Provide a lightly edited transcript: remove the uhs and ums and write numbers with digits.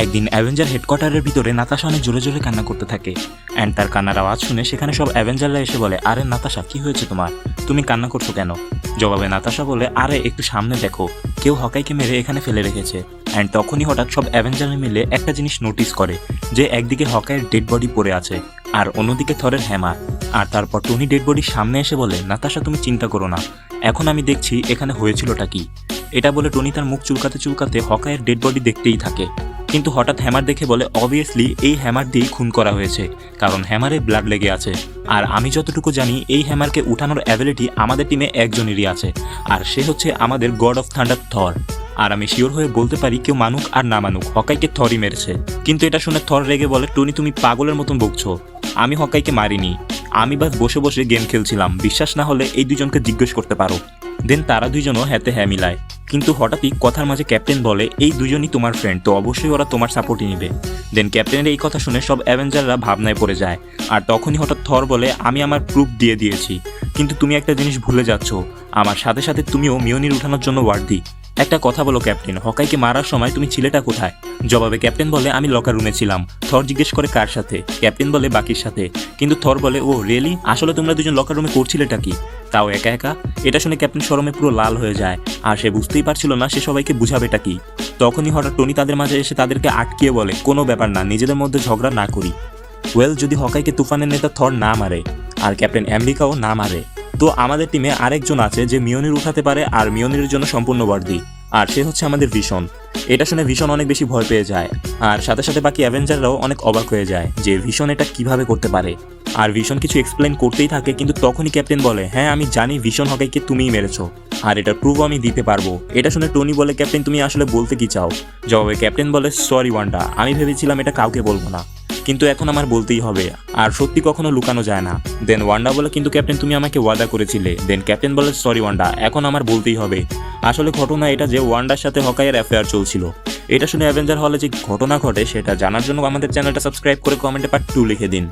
একদিন অ্যাভেঞ্জার হেডকোয়ার্টারের ভিতরে নাতাশা অনেক জোরে জোরে কান্না করতে থাকে। অ্যান্ড তার কান্নার আওয়াজ শুনে সেখানে সব অ্যাভেঞ্জাররা এসে বলে, আরে নাতাশা, কি হয়েছে তোমার? তুমি কান্না করছো কেন? জবাবে নাতাশা বলে, আরে একটু সামনে দেখো, কেউ হকাইকে মেরে এখানে ফেলে রেখেছে। অ্যান্ড তখনই হঠাৎ সব অ্যাভেঞ্জাররা মিলে একটা জিনিস নোটিস করে যে একদিকে হকাইয়ের ডেড বডি পড়ে আছে আর অন্যদিকে থরের হ্যামার। আর তারপর টনি ডেড বডির সামনে এসে বলে, নাতাশা তুমি চিন্তা করো না, এখন আমি দেখছি এখানে হয়েছিলটা কি। এটা বলে টনি তার মুখ চুলকাতে চুলকাতে হকাইয়ের ডেড বডি দেখতেই থাকে। কিন্তু হঠাৎ হ্যামার দেখে বলে, অবভিয়াসলি এই হ্যামার দিয়েই খুন করা হয়েছে, কারণ হ্যামারে ব্লাড লেগে আছে। আর আমি যতটুকু জানি এই হ্যামারকে উঠানোর অ্যাবিলিটি আমাদের টিমে একজনেরই আছে, আর সে হচ্ছে আমাদের গড অফ থান্ডার থর। আর আমি শিওর হয়ে বলতে পারি কেউ মানুক আর না মানুক, হকাইকে থরই মেরেছে। কিন্তু এটা শুনে থর রেগে বলে, টনি তুমি পাগলের মতন বকছো, আমি হকাইকে মারিনি, আমি বাস বসে বসে গেম খেলছিলাম, বিশ্বাস না হলে এই দুজনকে জিজ্ঞেস করতে পারো। দেন তারা দুইজনও হাতে হ্যাঁ মিলায়। কিন্তু হঠাৎই কথার মাঝে ক্যাপ্টেন বলে, এই দুজনই তোমার ফ্রেন্ড, তো অবশ্যই ওরা তোমার সাপোর্টই নিবে। দেন ক্যাপ্টেনের এই কথা শুনে সব অ্যাভেঞ্জাররা ভাবনায় পড়ে যায়। আর তখনই হঠাৎ থর বলে, আমি আমার প্রুফ দিয়ে দিয়েছি, কিন্তু তুমি একটা জিনিস ভুলে যাচ্ছ, আমার সাথে সাথে তুমিও মিওনির উঠানোর জন্য ওয়ার্দি। একটা কথা বলো ক্যাপ্টেন, হকাইকে মারার সময় তুমি ছিলেটা কোথায়? জবাবে ক্যাপ্টেন বলে, আমি লকার রুমে ছিলাম। থর জিজ্ঞেস করে কার সাথে? ক্যাপ্টেন বলে, বাকির সাথে। কিন্তু থর বলে, ও রিয়েলি? আসলে তোমরা দুজন লকার রুমে করছিলেটা কি, তাও একা একা? এটা শুনে ক্যাপ্টেন শরমে পুরো লাল হয়ে যায়, আর সে বুঝতেই পারছিল না সে সবাইকে বুঝাবেটা কি। তখনই হঠাৎ টনি তাদের মাঝে এসে তাদেরকে আটকিয়ে বলে, কোনো ব্যাপার না, নিজেদের মধ্যে ঝগড়া না করি। ওয়েল, যদি হকাইকে তুফানের নেতা থর না মারে আর ক্যাপ্টেন আমেরিকাও না মারে, তো আমাদের টিমে আরেকজন আছে যে মিওনির উঠাতে পারে আর মিওনির জন্য সম্পূর্ণ ওয়ার্দি, আর সে হচ্ছে আমাদের ভিশন। এটা শুনে ভিশন অনেক বেশি ভয় পেয়ে যায়, আর সাথে সাথে বাকি অ্যাভেঞ্জাররাও অনেক অবাক হয়ে যায় যে ভিশন এটা কিভাবে করতে পারে। আর ভিশন কিছু এক্সপ্লেন করতেই থাকে, কিন্তু তখনই ক্যাপ্টেন বলে, হ্যাঁ আমি জানি ভিশন হকাইকে তুমিই মেরেছো, আর এটার প্রুফ আমি দিতে পারবো। এটা শুনে টনি বলে, ক্যাপ্টেন তুমি আসলে বলতে কি চাও? জবাবে ক্যাপ্টেন বলে, সরি ওয়ান্ডা, আমি ভেবেছিলাম এটা কাউকে বলবো না, কিন্তু এখন আমার বলতেই হবে, আর সত্যি কখনো লুকানো যায় না। দেন ওয়ান্ডা বলে, কিন্তু ক্যাপ্টেন তুমি আমাকে ওয়াদা করেছিলে। দেন ক্যাপ্টেন বলে, সরি ওয়ান্ডা, এখন আমার বলতেই হবে। আসলে ঘটনা এটা যে ওয়ান্ডার সাথে হকাইয়ের অ্যাফেয়ার চলছিল। এটা শুনে অ্যাভেঞ্জার হলে যে ঘটনা ঘটে সেটা জানার জন্য আমাদের চ্যানেলটা সাবস্ক্রাইব করে কমেন্টে পার্ট 2 লিখে দিন।